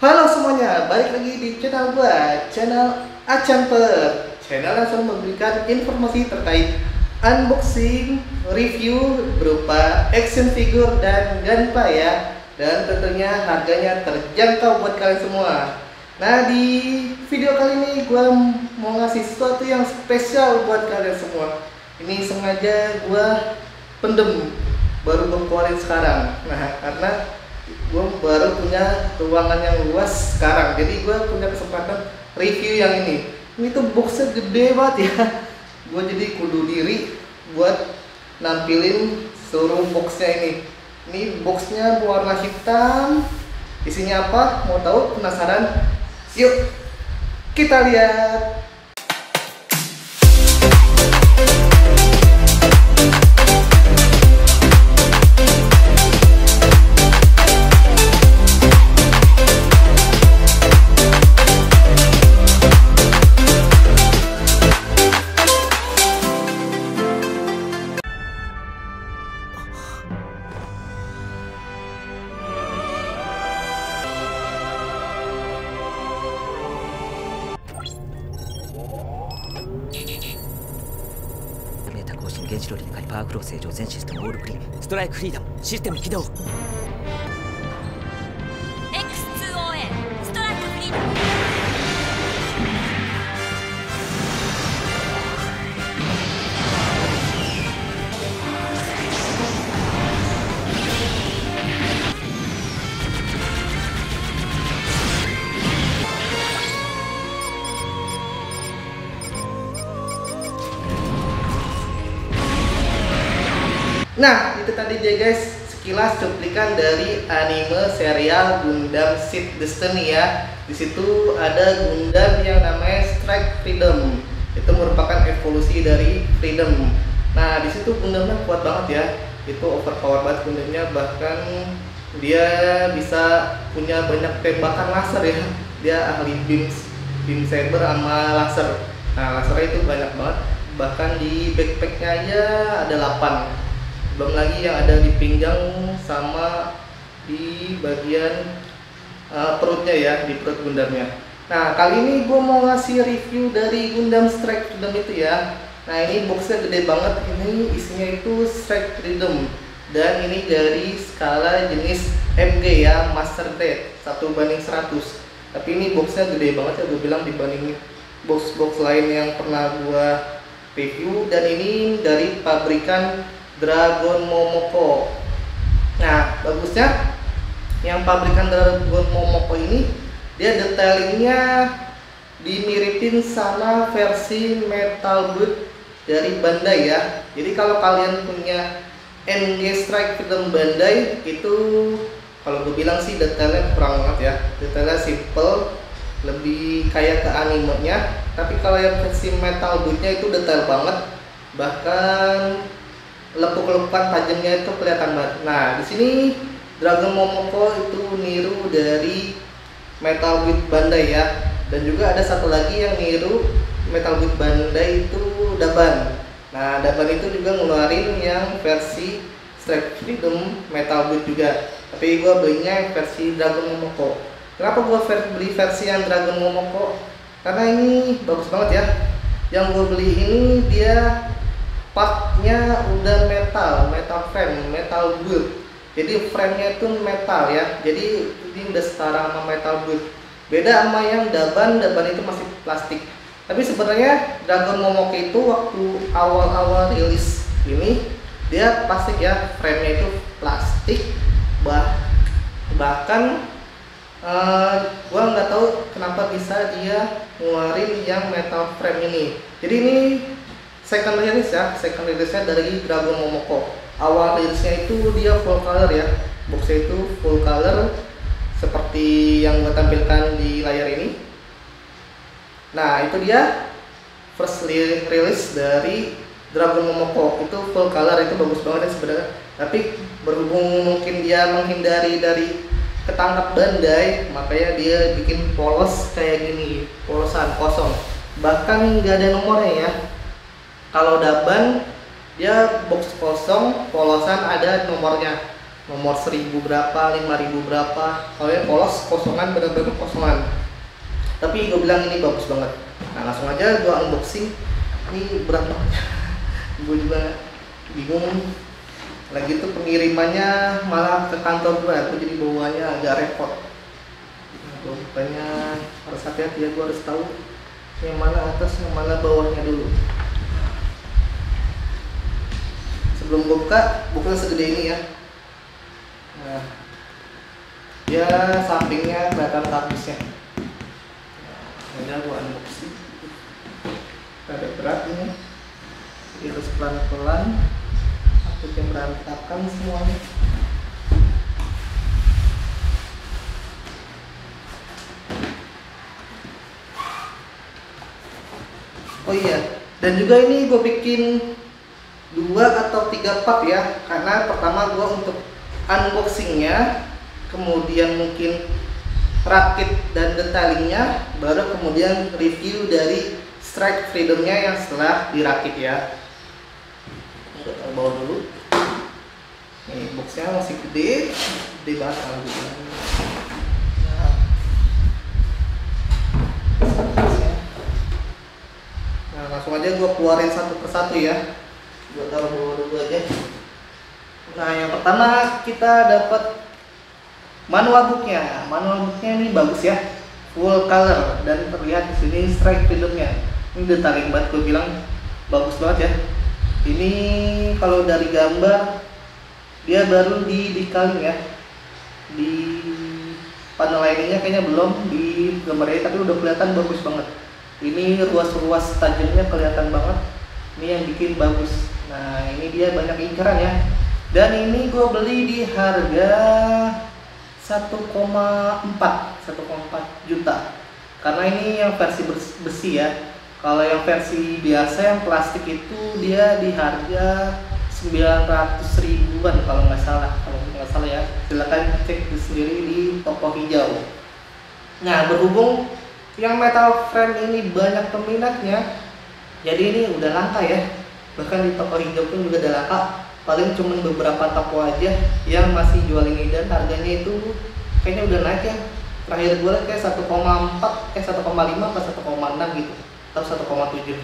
Halo semuanya, balik lagi di channel gua, channel Acamper. Channel yang selalu memberikan informasi terkait unboxing, review berupa action figure dan gunpla ya. Dan tentunya harganya terjangkau buat kalian semua. Nah, di video kali ini gua mau ngasih sesuatu yang spesial buat kalian semua. Ini sengaja gua pendem, baru gua keluarin sekarang. Nah, karena gue baru punya ruangan yang luas sekarang, jadi gue punya kesempatan review yang ini tuh boxnya gede banget ya. Gue jadi kudu diri buat nampilin seluruh boxnya ini boxnya berwarna hitam. Isinya apa, mau tahu, penasaran? Yuk kita lihat.原子炉にパワーフロー正常全システムオールクリーンストライクフリーダムシステム起動 X2OA ストライクフリーダムNah, itu tadi dia guys, sekilas cuplikan dari anime serial Gundam Seed Destiny ya. Di situ ada Gundam yang namanya Strike Freedom. Itu merupakan evolusi dari Freedom. Nah, di situ Gundamnya kuat banget ya. Itu overpower banget Gundamnya, bahkan dia bisa punya banyak tembakan laser ya. Dia ahli beam saber sama laser. Nah, lasernya itu banyak banget. Bahkan di backpacknya aja ada 8. Belum lagi yang ada di pinggang sama di bagian perutnya ya, di perut Gundamnya. Nah, kali ini gue mau ngasih review dari Gundam Strike Freedom itu ya. Nah, ini boxnya gede banget. Ini isinya itu Strike Freedom, dan ini dari skala jenis MG ya, Master Grade 1:100. Tapi ini boxnya gede banget ya, gue bilang, dibanding box-box lain yang pernah gue review. Dan ini dari pabrikan Dragon Momoko. Nah, bagusnya yang pabrikan Dragon Momoko ini, dia detailingnya dimiripin sama versi Metal Build dari Bandai ya. Jadi kalau kalian punya MG Strike Freedom Bandai itu, kalau gue bilang sih detailnya kurang banget ya. Detailnya simple, lebih kayak ke animenya. Tapi kalau yang versi Metal Build-nya itu detail banget, bahkan lepuk-lepukan tajamnya itu kelihatan banget. Nah, di sini Dragon Momoko itu niru dari Metal Build Bandai ya. Dan juga ada satu lagi yang niru Metal Build Bandai itu Daban. Nah, Daban itu juga ngeluarin yang versi Strike Freedom Metal Build juga. Tapi gue belinya yang versi Dragon Momoko. Kenapa gue beli versi yang Dragon Momoko? Karena ini bagus banget ya. Yang gue beli ini dia partnya udah metal frame, metal build. Jadi framenya itu metal ya. Jadi ini udah setara sama metal build. Beda sama yang Daban itu masih plastik. Tapi sebenarnya Dragon Momoko itu waktu awal-awal rilis ini dia plastik ya, framenya itu plastik. Bahkan gua nggak tahu kenapa bisa dia ngeluarin yang metal frame ini. Jadi ini second rilisnya dari Dragon Momoko. Awal rilisnya itu dia full color ya, boxnya itu full color seperti yang gue tampilkan di layar ini. Nah, itu dia first release dari Dragon Momoko, itu full color, itu bagus banget ya sebenarnya. Tapi berhubung mungkin dia menghindari dari ketangkap Bandai, makanya dia bikin polos kayak gini, polosan kosong, bahkan nggak ada nomornya ya. Kalau Daban dia box kosong, polosan ada nomornya. nomor 1000 berapa, 5000 berapa. Kalau yang polos kosongan, bener-bener kosongan. Tapi gue bilang ini bagus banget. Nah langsung aja gue unboxing. Ini berat banget. Gue juga bingung. Lagi tuh pengirimannya malah ke kantor gue jadi bawanya agak repot. Nah, gue bukannya harus hati-hati ya, gue harus tahu yang mana atas, yang mana bawahnya dulu. Sebelum gue buka, bukunya segede ini ya. Nah, ya sampingnya kelihatan kardusnya. Nah, ini gue unboxing. Ada berat ini. Jadi harus pelan-pelan. Takutnya berantakan semuanya. Oh iya, dan juga ini gue bikin 2 atau 3 part ya, karena pertama gue untuk unboxingnya, kemudian mungkin rakit dan detailingnya, baru kemudian review dari strike freedomnya yang setelah dirakit ya. Kita taruh bawah dulu. Nih boxnya masih gede banget kalau gitu. Nah langsung aja gue keluarin satu persatu ya. Gue taruh bawah dulu aja. Nah yang pertama kita dapat manual booknya. Manual booknya ini bagus ya, full color dan terlihat di sini strike filmnya. Ini detailing banget, gue bilang bagus banget ya. Ini kalau dari gambar dia baru di dekaling ya. Di panel lainnya kayaknya belum di gambarnya, tapi udah kelihatan bagus banget. Ini ruas-ruas tajamnya kelihatan banget. Ini yang bikin bagus. Nah ini dia banyak inceran ya. Dan ini gue beli di harga 1,4 juta. Karena ini yang versi besi ya. Kalau yang versi biasa yang plastik itu dia di harga 900 ribuan kalau nggak salah. Kalau nggak salah ya, silakan cek sendiri di toko hijau. Nah berhubung yang metal frame ini banyak peminatnya, jadi ini udah langka ya. Bahkan di toko hijau pun juga udah langka. Paling cuma beberapa toko aja yang masih jual ini, dan harganya itu kayaknya udah naik ya. Terakhir gue lihat kayak 1,5 atau 1,6 gitu, atau 1,7.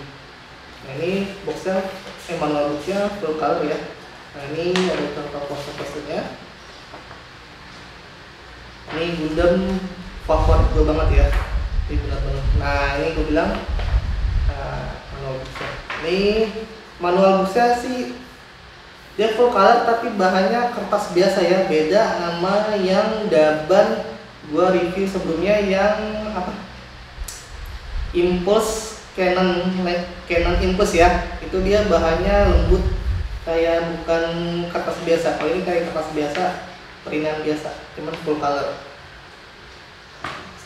Nah ini boxnya, manual boxnya full color ya. Nah ini ada contoh poster-posternya. Ini Gundam favorit gue banget ya. Ini benar-benar. Nah ini gue bilang manual boxnya. Ini manual boxnya sih dia full color tapi bahannya kertas biasa ya, beda sama yang Daban gua review sebelumnya yang apa, Impulse Canon Impulse ya. Itu dia bahannya lembut kayak bukan kertas biasa. Kalau ini kayak kertas biasa, peringan biasa, cuman full color.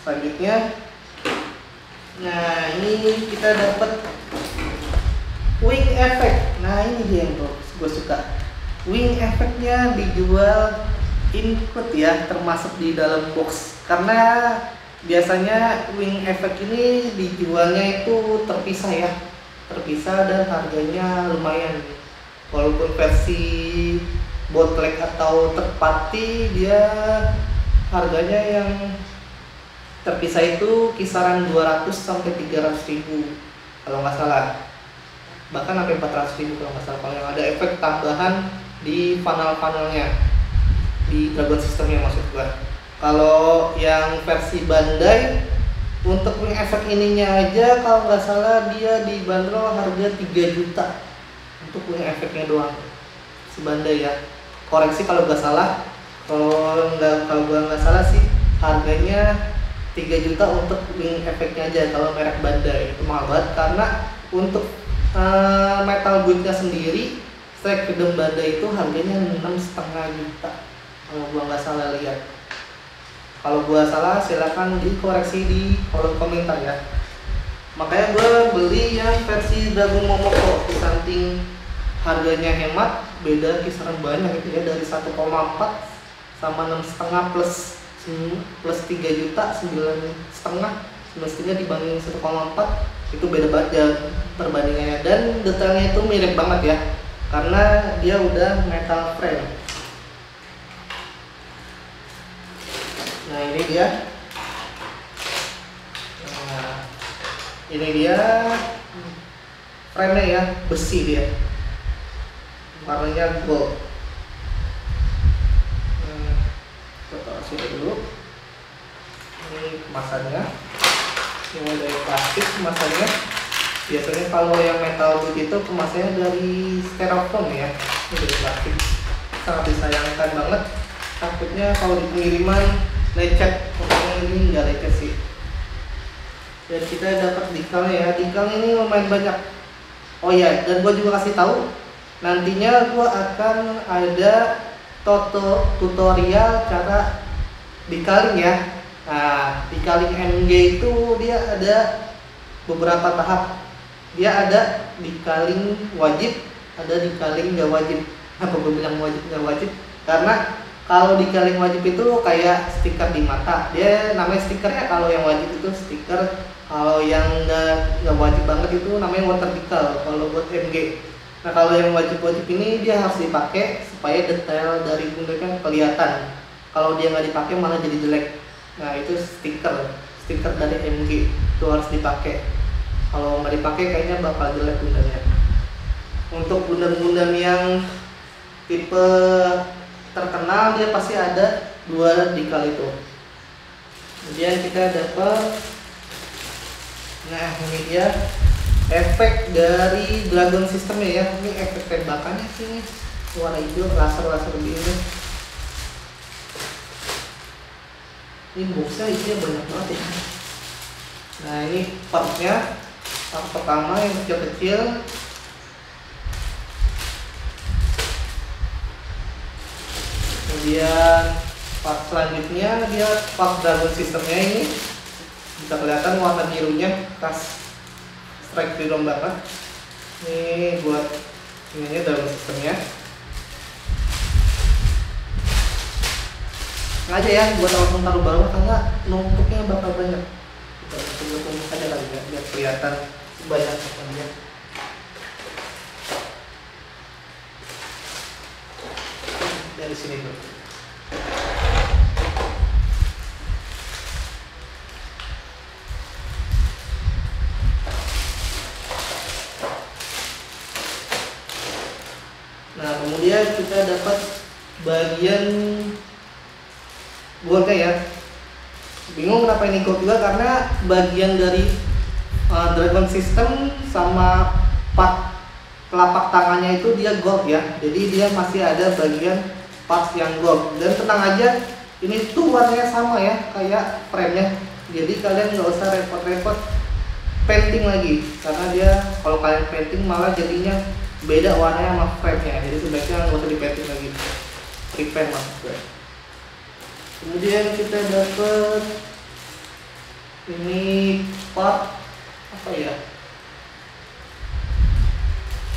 Selanjutnya, nah ini kita dapat wing effect. Nah ini dia yang gue suka. Wing effectnya dijual include ya, termasuk di dalam box. Karena biasanya wing effect ini dijualnya itu terpisah ya, terpisah dan harganya lumayan. Walaupun versi bootleg atau third party dia harganya yang terpisah itu kisaran 200 sampai 300 ribu kalau nggak salah, bahkan sampai 400 ribu kalau nggak salah. Kalau yang ada efek tambahan di panel-panelnya, di Dragon Systemnya maksud gua. Kalau yang versi Bandai untuk wing effect ininya aja kalau nggak salah dia dibanderol harga 3 juta untuk wing effectnya doang, si Bandai ya. Koreksi kalau nggak salah, kalau gua nggak salah sih harganya 3 juta untuk wing effectnya aja. Kalau merek Bandai itu mahal banget, karena untuk metal bootnya sendiri strike freedom Bandai itu harganya 6,5 juta kalau gua nggak salah lihat. Kalau gua salah silakan dikoreksi di kolom komentar ya. Makanya gua beli yang versi Dragon Momoko, di samping harganya hemat, beda kisaran banyak gitu ya, dari 1,4 sama 6,5 plus 3 juta, 9,5 dibanding 1,4 itu beda banget ya perbandingannya. Dan detailnya itu mirip banget ya, karena dia udah metal frame. Nah ini dia. Nah, ini dia frame-nya ya, besi dia. Warnanya gold. Kita taruh sini dulu. Ini kemasannya. Ini dari plastik kemasannya. Biasanya kalau yang metal begitu kemasannya dari styrofoam ya. Ini dari plastik. Sangat disayangkan banget. Takutnya kalau di pengiriman lecet. Pokoknya ini nggak lecet sih. Dan kita dapat dekalnya ya. Dekal ini lumayan banyak. Oh ya, dan gua juga kasih tahu nantinya gua akan ada tutorial cara dekaling ya. Nah, dekaling MG itu dia ada beberapa tahap. Dia ada dekaling wajib, ada dekaling nggak wajib. Apa gue bilang wajib nggak wajib? Karena kalau dekaling wajib itu kayak stiker di mata. Dia namanya stiker ya. Kalau yang wajib itu stiker. Kalau yang nggak wajib banget itu namanya water decal. Kalau buat MG. Nah kalau yang wajib-wajib ini dia harus dipakai supaya detail dari Gundamnya kelihatan. Kalau dia nggak dipakai malah jadi jelek. Nah itu stiker dari MG itu harus dipakai. Kalau nggak dipakai kayaknya bakal jelek Gundamnya. Untuk Gundam-Gundam yang tipe terkenal dia pasti ada 2 decal itu. Kemudian kita dapat, nah ini dia efek dari Dragon Systemnya ya. Ini efek tembakannya sih, warna hijau, laser begini. Ini boxnya isinya banyak banget ya. Nah ini partnya, part pertama yang kecil-kecil. Kemudian part selanjutnya dia part Dragon Systemnya ini bisa kelihatan warna birunya khas Strike Freedom banget. Ini buat ininya Dragon Systemnya. Sengaja ya buat langsung taruh bawah karena numpuknya bakal banyak. Kita coba tumpuk aja kali ya biar kelihatan banyak dia. Dari sini dulu. Nah kemudian kita dapat bagian goldnya ya. Bingung kenapa ini gold juga karena bagian dari Dragon System sama part telapak tangannya itu dia gold ya. Jadi dia masih ada bagian parts yang gold. Dan tenang aja, ini tuh warnanya sama ya kayak frame-nya. Jadi kalian nggak usah repot-repot painting lagi karena dia kalau kalian painting malah jadinya beda warnanya sama frame-nya. Jadi sebaiknya nggak usah di painting lagi. Repaint maksud gue. Kemudian kita dapat ini part apa ya?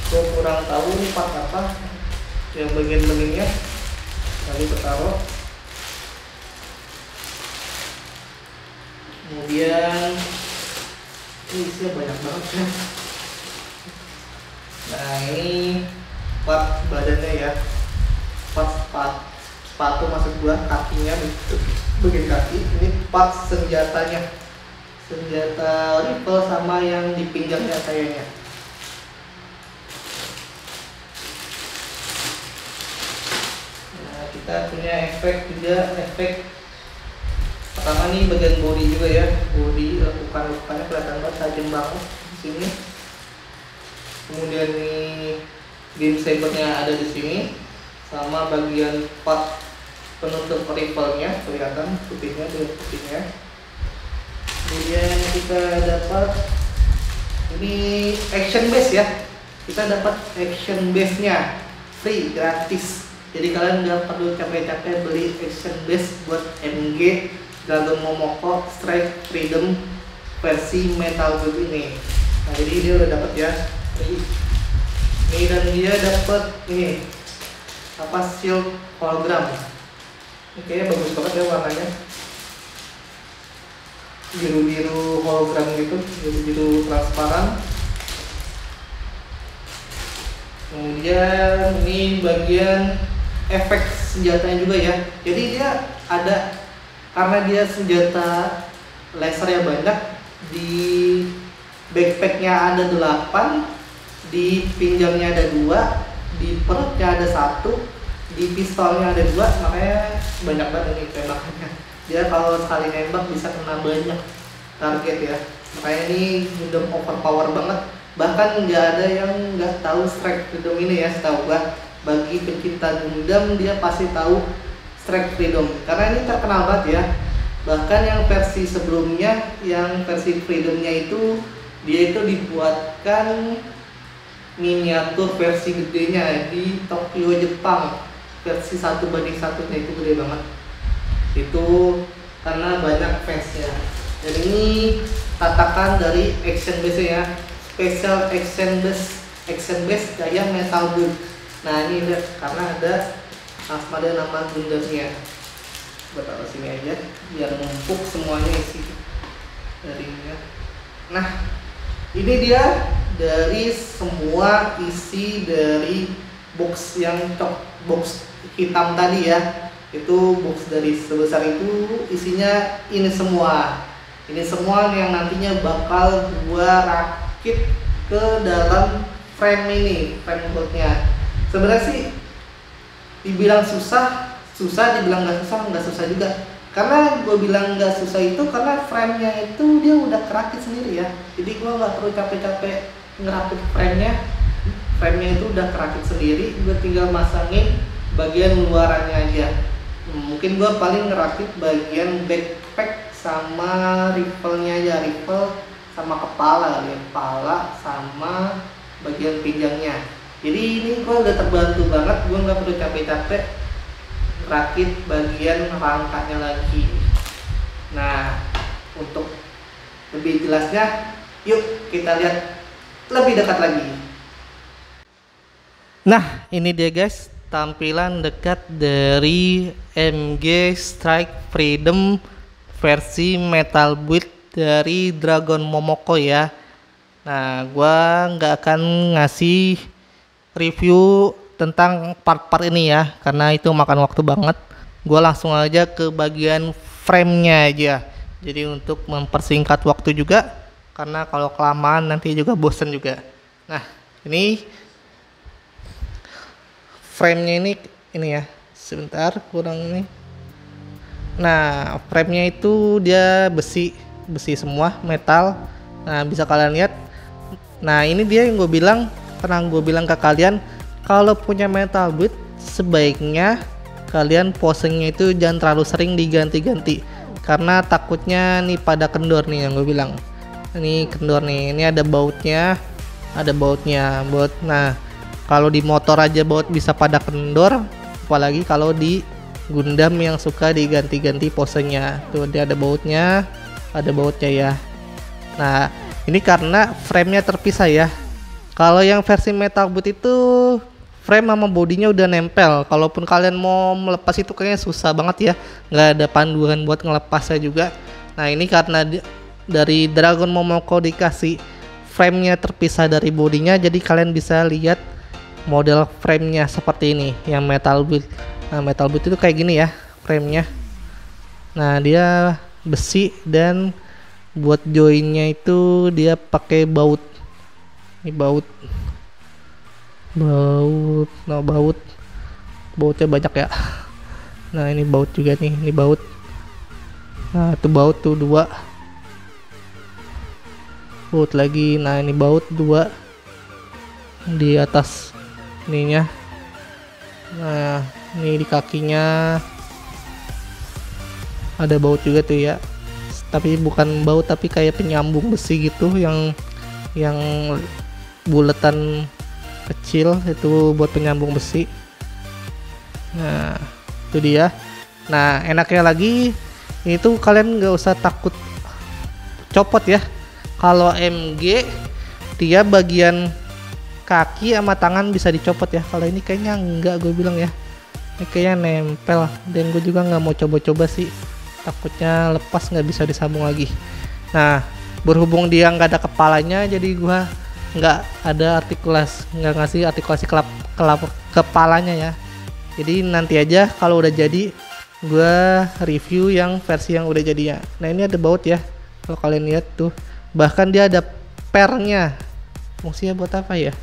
Gue kurang tahu ini part apa. Yang bagian-bagiannya lalu kita taruh. Kemudian ini isinya banyak banget ya. Nah ini part badannya ya, part sepatu maksud gua, kakinya bagian kaki. Ini part senjatanya, senjata rifle sama yang di pinggangnya kayaknya. Nah kita punya efek juga, efek pertama nih bagian body juga ya, body luka-lukanya kelihatan banget tajam banget di sini. Kemudian nih beam sabernya ada di sini, sama bagian part penutup rifle-nya kelihatan putihnya, putihnya. Kemudian kita dapat ini action base ya, kita dapat action base-nya free, gratis. Jadi kalian nggak perlu capek-capek beli action base buat MG Dragon Momoko Strike Freedom versi Metal Build ini. Nah jadi dia udah dapat ya free. Ini dan dia dapat ini apa, shield hologram. Ini kayaknya bagus banget ya warnanya, biru-biru hologram gitu, biru-biru transparan. Kemudian ini bagian efek senjatanya juga ya. Jadi dia ada karena dia senjata lasernya banyak. Di backpacknya ada 8, di pinggangnya ada 2, di perutnya ada 1, di pistolnya ada 2, makanya banyak banget ini tembakannya. Dia kalau sekali nembak bisa kena banyak target ya, makanya ini Gundam overpower banget. Bahkan nggak ada yang nggak tahu Strike Freedom ini ya, setahu gua. Bagi pencinta Gundam dia pasti tahu Strike Freedom karena ini terkenal banget ya. Bahkan yang versi sebelumnya, yang versi Freedomnya itu dia itu dibuatkan miniatur versi gedenya di Tokyo, Jepang. Versi 1:1 nya itu gede banget. Itu karena banyak fansnya. Dan ini tatakan dari action base ya, special action base gaya metal build. Nah ini lihat karena ada nama Gundamnya. Gue taruh sini aja biar numpuk semuanya isi darinya. Nah ini dia dari semua isi dari box yang box hitam tadi ya. Itu box dari sebesar itu isinya ini semua yang nantinya bakal gua rakit ke dalam frame ini, frame boardnya. Sebenarnya sih dibilang susah, dibilang nggak susah juga. Karena gue bilang nggak susah itu karena frame-nya itu dia udah kerakit sendiri ya. Jadi gue nggak perlu capek-capek ngerakit frame-nya itu udah kerakit sendiri. Gue tinggal masangin bagian luarannya aja. Mungkin gue paling ngerakit bagian backpack sama rifle-nya aja, rifle sama kepala sama bagian pinggangnya. Jadi ini gue udah terbantu banget, gue nggak perlu capek-capek rakit bagian rangkanya lagi. Nah, untuk lebih jelasnya, yuk kita lihat lebih dekat lagi. Nah, ini dia guys, tampilan dekat dari MG Strike Freedom versi metal build dari Dragon Momoko ya. Nah, gua nggak akan ngasih review tentang part-part ini ya, karena itu makan waktu banget. Gue langsung aja ke bagian frame-nya aja. Jadi untuk mempersingkat waktu juga, karena kalau kelamaan nanti juga bosen juga. Nah, ini frame-nya ini ya. Sebentar, kurang ini. Nah, frame-nya itu dia besi semua, metal. Nah, bisa kalian lihat. Nah, ini dia yang gue bilang, pernah gue bilang ke kalian, kalau punya metal build sebaiknya kalian posingnya itu jangan terlalu sering diganti-ganti, karena takutnya nih pada kendor nih yang gue bilang. Ini kendor nih, ini ada bautnya, baut. Nah, kalau di motor aja baut bisa pada kendor, apalagi kalau di Gundam yang suka diganti-ganti posenya. Tuh dia ada bautnya ya. Nah, ini karena frame-nya terpisah ya. Kalau yang versi metal boot itu frame sama bodinya udah nempel. Kalaupun kalian mau melepas itu kayaknya susah banget ya. Nggak ada panduan buat ngelepasnya juga. Nah ini karena dari Dragon Momoko dikasih frame-nya terpisah dari bodinya, jadi kalian bisa lihat model frame-nya seperti ini yang metal build. Nah metal build itu kayak gini ya frame-nya. Nah dia besi dan buat joinnya itu dia pakai baut. Ini bautnya banyak ya. Nah ini baut juga nih, ini baut. Nah itu baut tuh 2 baut lagi. Nah ini baut 2 di atas ininya. Nah ini di kakinya ada baut juga tuh ya, tapi bukan baut tapi kayak penyambung besi gitu yang buletan kecil, itu buat penyambung besi. Nah itu dia. Nah enaknya lagi itu kalian nggak usah takut copot ya. Kalau MG dia bagian kaki sama tangan bisa dicopot ya. Kalau ini kayaknya enggak, gue bilang ya, ini kayaknya nempel. Dan gue juga nggak mau coba-coba sih, takutnya lepas nggak bisa disambung lagi. Nah berhubung dia nggak ada kepalanya, jadi gue nggak ada nggak ngasih artikulasi kepalanya ya. Jadi nanti aja kalau udah jadi gua review yang versi yang udah jadinya. Nah ini ada baut ya, kalau kalian lihat tuh, bahkan dia ada pernya. Fungsinya buat apa ya?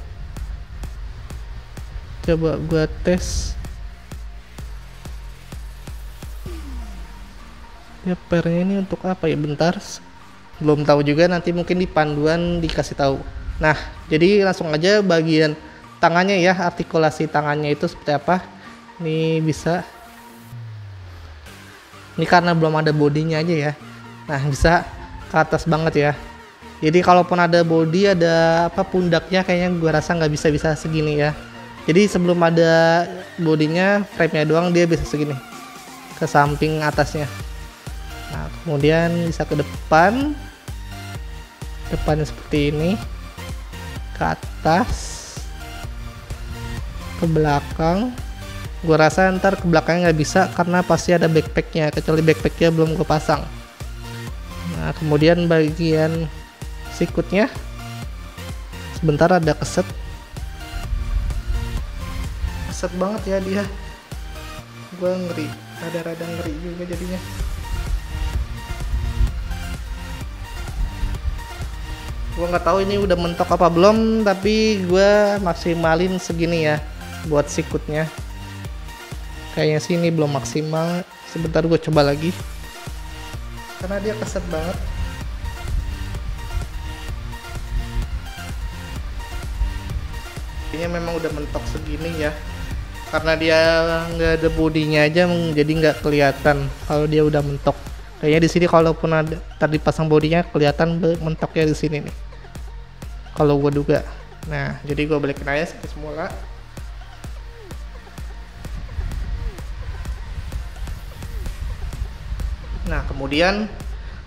Coba gua tes. Ya pernya ini untuk apa ya? Bentar, belum tahu juga, nanti mungkin di panduan dikasih tahu. Nah jadi langsung aja bagian tangannya ya, artikulasi tangannya itu seperti apa. Ini bisa, ini karena belum ada bodinya aja ya. Nah bisa ke atas banget ya. Jadi kalaupun ada body, ada apa pundaknya, kayaknya gua rasa nggak bisa segini ya. Jadi sebelum ada bodinya, frame-nya doang dia bisa segini ke samping atasnya. Nah kemudian bisa ke depannya seperti ini, ke atas, ke belakang. Gue rasa ntar ke belakangnya nggak bisa karena pasti ada backpacknya, kecuali backpacknya belum gue pasang. Nah kemudian bagian sikutnya sebentar ada keset banget ya dia. Gue ngeri, rada ngeri juga jadinya. Gue nggak tahu ini udah mentok apa belum, tapi gue maksimalin segini ya buat sikutnya. Kayaknya sih ini belum maksimal. Sebentar gue coba lagi karena dia keset banget. Kayaknya memang udah mentok segini ya, karena dia nggak ada bodinya aja, jadi nggak kelihatan kalau dia udah mentok. Kayaknya di sini kalaupun ada tadi pasang bodinya kelihatan mentoknya di sini nih, kalau gue duga. Nah jadi gue balikin aja seperti semula. Nah kemudian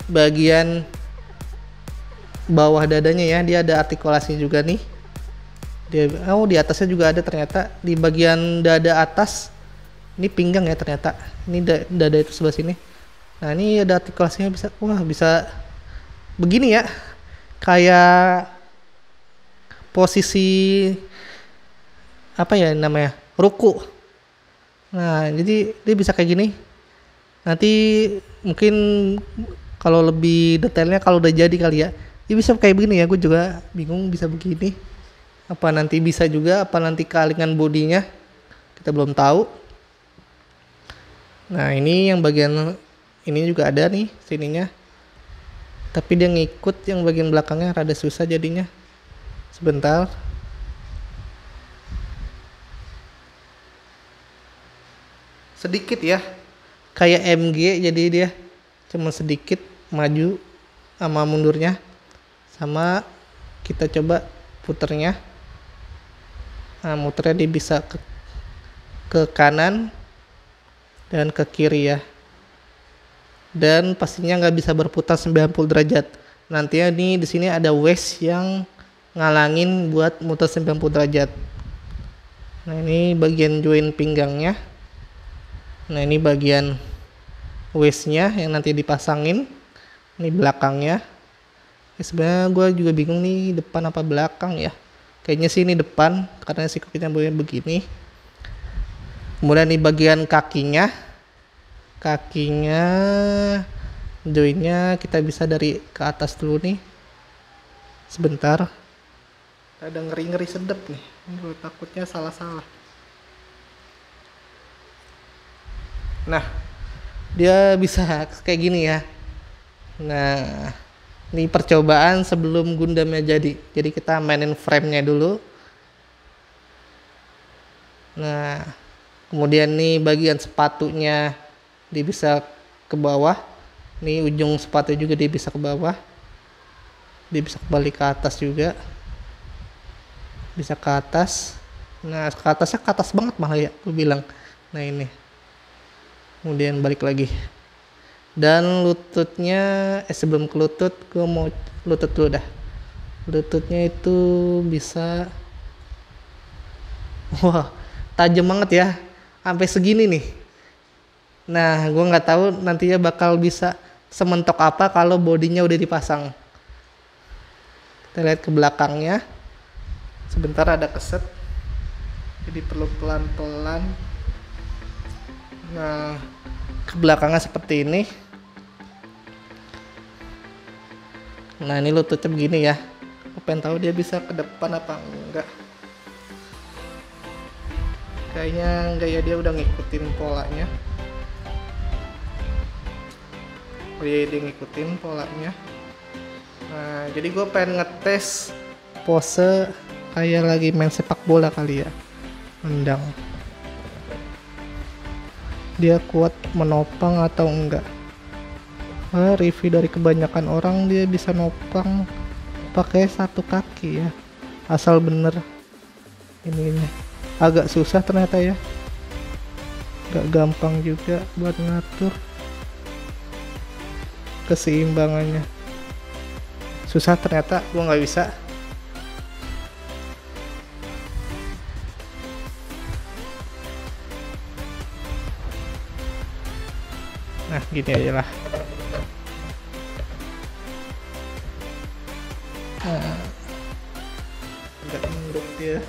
bagian bawah dadanya ya, dia ada artikulasi juga nih. Dia, oh di atasnya juga ada ternyata, di bagian dada atas ini pinggang ya ternyata. Ini dada itu sebelah sini. Nah ini ada artikulasinya, bisa, wah bisa begini ya, kayak posisi apa ya namanya, ruku. Nah jadi dia bisa kayak gini. Nanti mungkin kalau lebih detailnya kalau udah jadi kali ya, dia bisa kayak begini ya. Gue juga bingung bisa begini. Apa nanti bisa juga, apa nanti kalingan bodinya, kita belum tahu. Nah ini yang bagian ini juga ada nih sininya, tapi dia ngikut yang bagian belakangnya, rada susah jadinya. Sebentar. Sedikit ya, kayak MG, jadi dia cuma sedikit maju sama mundurnya. Sama kita coba puternya. Nah muternya dia bisa ke kanan dan ke kiri ya, dan pastinya nggak bisa berputar 90 derajat. Nantinya nih di sini ada waist yang ngalangin buat muter 90 derajat. Nah ini bagian join pinggangnya. Nah ini bagian waistnya yang nanti dipasangin. Ini belakangnya ya, sebenarnya gue juga bingung nih depan apa belakang ya. Kayaknya sih ini depan karena sikutnya begini. Kemudian di bagian kakinya joinnya kita bisa dari ke atas dulu nih. Sebentar, ada ngeri sedep nih. Gue takutnya salah. Nah dia bisa kayak gini ya. Nah ini percobaan sebelum Gundamnya jadi kita mainin frame-nya dulu. Nah kemudian nih bagian sepatunya dia bisa ke bawah. Nih ujung sepatu juga dia bisa ke bawah. Dia bisa kembali ke atas juga. Bisa ke atas. Nah ke atasnya ke atas banget malah ya gue bilang. Nah ini. Kemudian balik lagi. Dan lututnya, sebelum ke lutut, gue mau lutut dulu dah. Lututnya itu bisa, wah tajam banget ya, sampai segini nih. Nah gue nggak tahu nantinya bakal bisa sementok apa kalau bodinya udah dipasang. Kita lihat ke belakangnya. Sebentar ada keset, jadi perlu pelan-pelan. Nah ke belakangnya seperti ini. Nah ini lututnya begini ya. Aku pengen tahu dia bisa ke depan apa enggak. Kayaknya enggak ya, dia udah ngikutin polanya. Oh iya, dia ngikutin polanya. Nah jadi gue pengen ngetes pose kayak lagi main sepak bola kali ya, nendang. Dia kuat menopang atau enggak. Review dari kebanyakan orang dia bisa nopang pakai satu kaki ya, asal bener. Ini agak susah ternyata ya, gak gampang juga buat ngatur keseimbangannya. Susah ternyata, gua nggak bisa. Nah gini aja lah. Agak nunduk dia.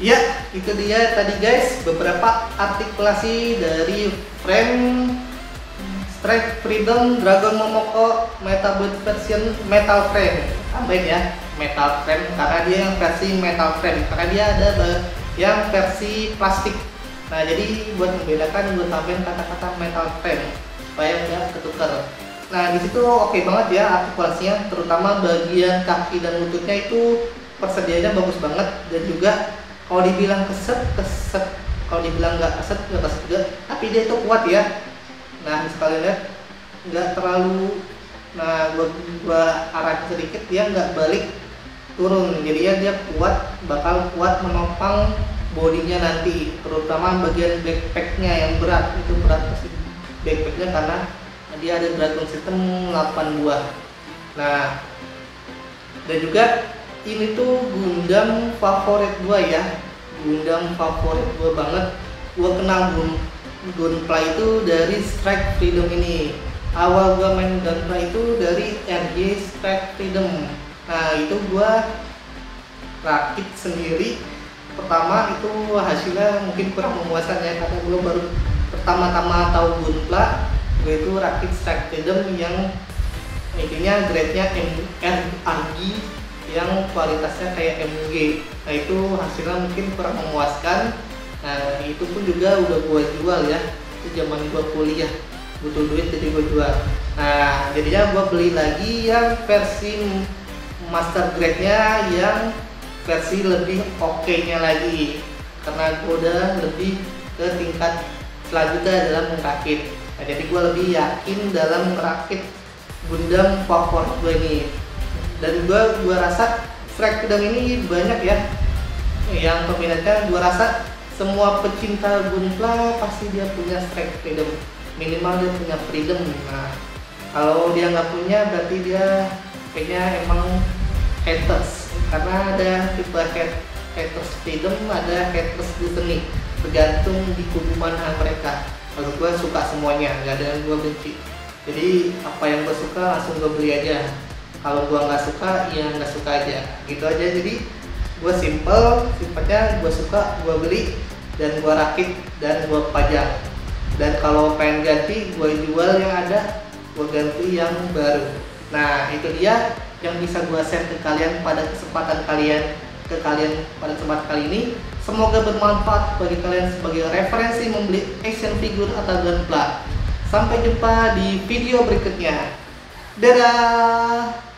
Ya, itu dia tadi guys beberapa artikulasi dari frame Strike Freedom Dragon Momoko Metal Build version Metal Frame. Tambahin ya, Metal Frame karena dia yang versi Metal Frame, karena dia ada yang versi plastik. Nah jadi buat membedakan gue tambahin kata-kata Metal Frame supaya nggak ketukar. Nah disitu oke banget ya artikulasinya, terutama bagian kaki dan lututnya itu persediaannya bagus banget, dan juga kalau dibilang keset, kalau dibilang nggak keset juga, tapi dia itu kuat ya. Nah sekali lihat nggak terlalu, nah gua arah sedikit dia nggak balik turun, jadinya dia kuat, bakal kuat menopang bodinya nanti, terutama bagian backpacknya yang berat, itu berat pasti backpacknya karena dia ada Dragon System 8 buah. Nah dan juga ini tuh Gundam favorit gua ya, Gundam favorit gua banget. Gua kenal Gunpla itu dari Strike Freedom ini. Awal gua main Gunpla itu dari RG Strike Freedom. Nah itu gua rakit sendiri. Pertama itu hasilnya mungkin kurang memuaskan ya, karena gua baru pertama-tama tahu Gunpla. Gua itu rakit Strike Freedom yang intinya grade-nya MRG yang kualitasnya kayak MG. Nah itu hasilnya mungkin kurang memuaskan. Nah itu pun juga udah gua jual ya, itu zaman gua kuliah butuh duit jadi gua jual. Nah jadinya gua beli lagi yang versi master grade nya, yang versi lebih oke-nya lagi, karena gua udah lebih ke tingkat selanjutnya dalam merakit. Nah jadi gua lebih yakin dalam merakit Gundam favorit gua ini. Dan gua rasa Strike Freedom ini banyak ya yang peminatnya. Gua rasa semua pecinta Gunpla pasti dia punya Strike Freedom, minimal dia punya Freedom. Nah kalau dia nggak punya berarti dia kayaknya emang haters, karena ada tipe haters Freedom, ada haters Destiny, tergantung di kubu mana mereka. Kalau gua suka semuanya, nggak ada yang gua benci. Jadi apa yang gua suka langsung gua beli aja. Kalau gua nggak suka, ya nggak suka aja, gitu aja. Jadi gua simpelnya gua suka, gua beli, dan gua rakit, dan gua pajang. Dan kalau pengen ganti, gua jual yang ada, gua ganti yang baru. Nah itu dia yang bisa gua share ke kalian pada kesempatan pada kesempatan kali ini. Semoga bermanfaat bagi kalian sebagai referensi membeli action figure atau Gunpla. Sampai jumpa di video berikutnya. Dadah.